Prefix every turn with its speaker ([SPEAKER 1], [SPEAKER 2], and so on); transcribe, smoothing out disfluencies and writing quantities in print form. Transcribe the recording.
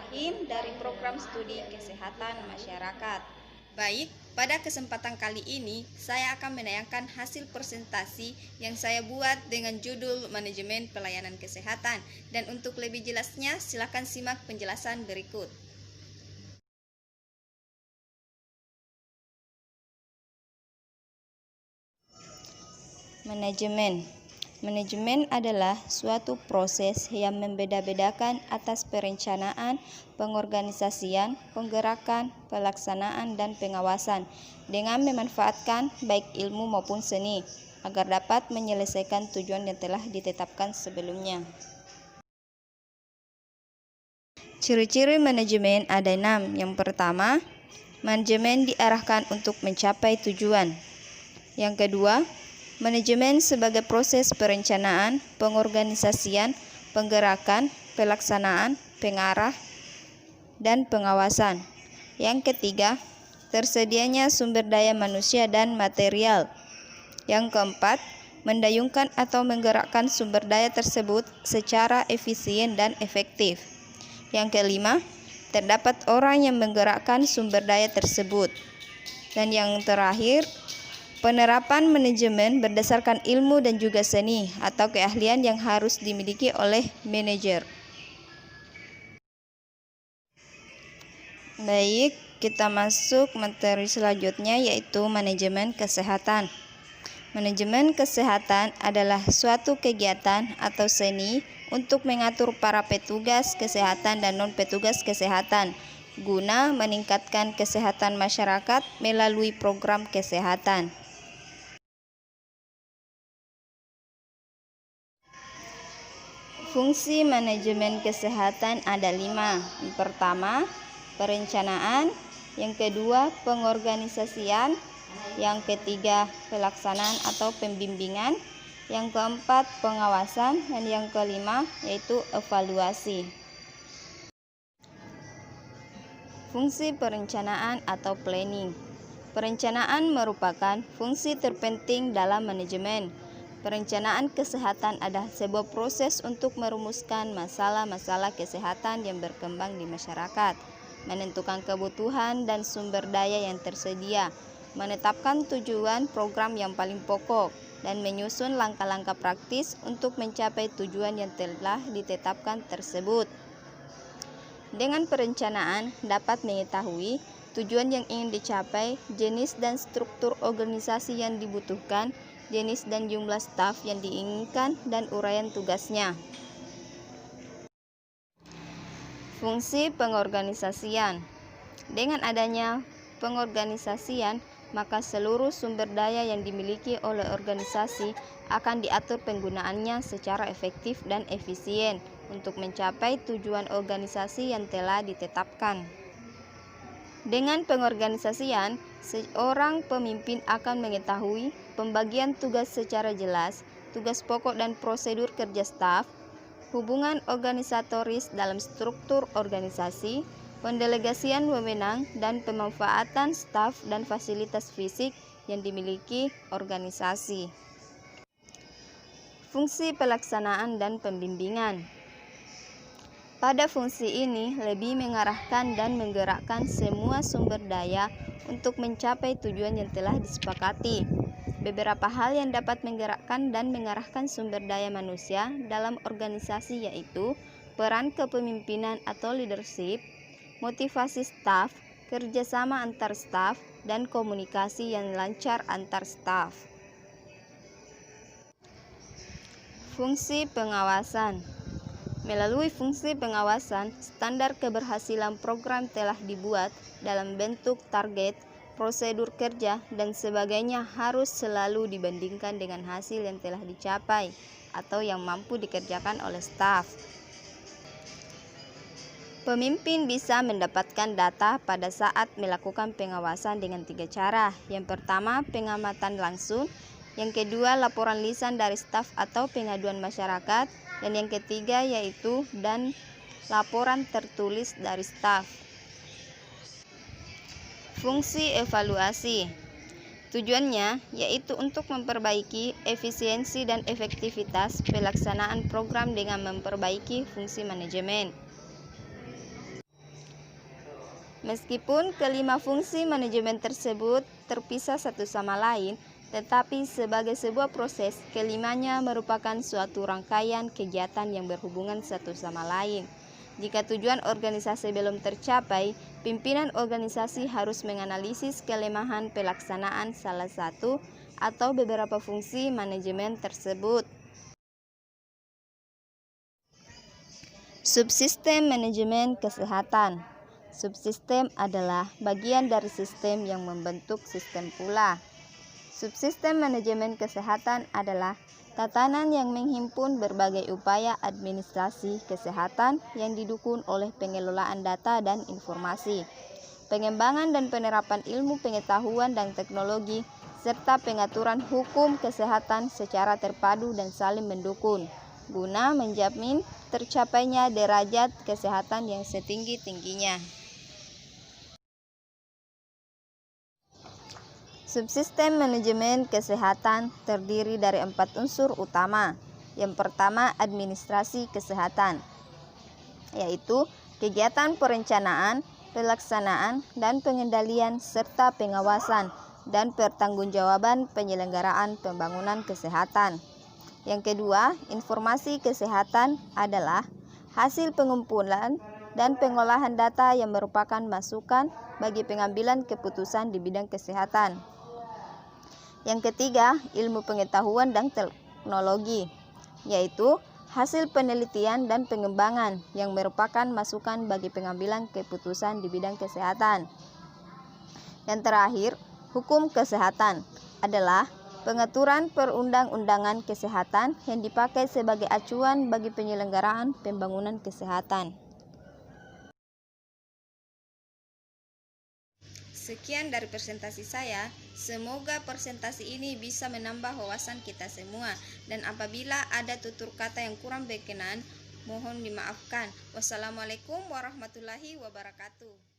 [SPEAKER 1] Ibrahim dari Program Studi Kesehatan Masyarakat.
[SPEAKER 2] Baik, pada kesempatan kali ini saya akan menayangkan hasil presentasi yang saya buat dengan judul Manajemen Pelayanan Kesehatan. Dan untuk lebih jelasnya, silakan simak penjelasan berikut.
[SPEAKER 1] Manajemen adalah suatu proses yang membeda-bedakan atas perencanaan, pengorganisasian, penggerakan, pelaksanaan, dan pengawasan dengan memanfaatkan baik ilmu maupun seni agar dapat menyelesaikan tujuan yang telah ditetapkan sebelumnya. Ciri-ciri manajemen ada 6. Yang pertama, manajemen diarahkan untuk mencapai tujuan. Yang kedua, manajemen sebagai proses perencanaan, pengorganisasian, penggerakan, pelaksanaan, pengarah, dan pengawasan. Yang ketiga, tersedianya sumber daya manusia dan material. Yang keempat, mendayungkan atau menggerakkan sumber daya tersebut secara efisien dan efektif. Yang kelima, terdapat orang yang menggerakkan sumber daya tersebut. Dan yang terakhir, penerapan manajemen berdasarkan ilmu dan juga seni atau keahlian yang harus dimiliki oleh manajer. Baik, kita masuk materi selanjutnya yaitu manajemen kesehatan. Manajemen kesehatan adalah suatu kegiatan atau seni untuk mengatur para petugas kesehatan dan non-petugas kesehatan guna meningkatkan kesehatan masyarakat melalui program kesehatan. Fungsi manajemen kesehatan ada 5. Yang pertama, perencanaan. Yang kedua, pengorganisasian. Yang ketiga, pelaksanaan atau pembimbingan. Yang keempat, pengawasan. Dan yang kelima, yaitu evaluasi. Fungsi perencanaan atau planning. Perencanaan merupakan fungsi terpenting dalam manajemen. Perencanaan kesehatan adalah sebuah proses untuk merumuskan masalah-masalah kesehatan yang berkembang di masyarakat, menentukan kebutuhan dan sumber daya yang tersedia, menetapkan tujuan program yang paling pokok, dan menyusun langkah-langkah praktis untuk mencapai tujuan yang telah ditetapkan tersebut. Dengan perencanaan dapat mengetahui tujuan yang ingin dicapai, jenis dan struktur organisasi yang dibutuhkan, jenis dan jumlah staf yang diinginkan, dan uraian tugasnya. Fungsi pengorganisasian. Dengan adanya pengorganisasian, maka seluruh sumber daya yang dimiliki oleh organisasi akan diatur penggunaannya secara efektif dan efisien untuk mencapai tujuan organisasi yang telah ditetapkan. Dengan pengorganisasian, seorang pemimpin akan mengetahui pembagian tugas secara jelas, tugas pokok dan prosedur kerja staf, hubungan organisatoris dalam struktur organisasi, pendelegasian wewenang, dan pemanfaatan staf dan fasilitas fisik yang dimiliki organisasi. Fungsi pelaksanaan dan pembimbingan. Pada fungsi ini lebih mengarahkan dan menggerakkan semua sumber daya untuk mencapai tujuan yang telah disepakati. Beberapa hal yang dapat menggerakkan dan mengarahkan sumber daya manusia dalam organisasi yaitu peran kepemimpinan atau leadership, motivasi staf, kerjasama antar staf, dan komunikasi yang lancar antar staf. Fungsi pengawasan. Melalui fungsi pengawasan, standar keberhasilan program telah dibuat dalam bentuk target, prosedur kerja, dan sebagainya harus selalu dibandingkan dengan hasil yang telah dicapai atau yang mampu dikerjakan oleh staf. Pemimpin bisa mendapatkan data pada saat melakukan pengawasan dengan 3 cara. Yang pertama, pengamatan langsung. Yang kedua, laporan lisan dari staf atau pengaduan masyarakat. Dan yang ketiga yaitu laporan tertulis dari staf. Fungsi evaluasi. Tujuannya yaitu untuk memperbaiki efisiensi dan efektivitas pelaksanaan program dengan memperbaiki fungsi manajemen. Meskipun kelima fungsi manajemen tersebut terpisah satu sama lain, tetapi sebagai sebuah proses, kelimanya merupakan suatu rangkaian kegiatan yang berhubungan satu sama lain. Jika tujuan organisasi belum tercapai, pimpinan organisasi harus menganalisis kelemahan pelaksanaan salah satu atau beberapa fungsi manajemen tersebut. Subsistem manajemen kesehatan. Subsistem adalah bagian dari sistem yang membentuk sistem pula. Subsistem manajemen kesehatan adalah tatanan yang menghimpun berbagai upaya administrasi kesehatan yang didukung oleh pengelolaan data dan informasi, pengembangan dan penerapan ilmu pengetahuan dan teknologi, serta pengaturan hukum kesehatan secara terpadu dan saling mendukung, guna menjamin tercapainya derajat kesehatan yang setinggi-tingginya. Subsistem manajemen kesehatan terdiri dari 4 unsur utama. Yang pertama, administrasi kesehatan, yaitu kegiatan perencanaan, pelaksanaan, dan pengendalian serta pengawasan dan pertanggungjawaban penyelenggaraan pembangunan kesehatan. Yang kedua, informasi kesehatan adalah hasil pengumpulan dan pengolahan data yang merupakan masukan bagi pengambilan keputusan di bidang kesehatan. Yang ketiga, ilmu pengetahuan dan teknologi, yaitu hasil penelitian dan pengembangan yang merupakan masukan bagi pengambilan keputusan di bidang kesehatan. Yang terakhir, hukum kesehatan adalah pengaturan perundang-undangan kesehatan yang dipakai sebagai acuan bagi penyelenggaraan pembangunan kesehatan.
[SPEAKER 2] Sekian dari presentasi saya. Semoga presentasi ini bisa menambah wawasan kita semua. Dan apabila ada tutur kata yang kurang berkenan, mohon dimaafkan. Wassalamualaikum warahmatullahi wabarakatuh.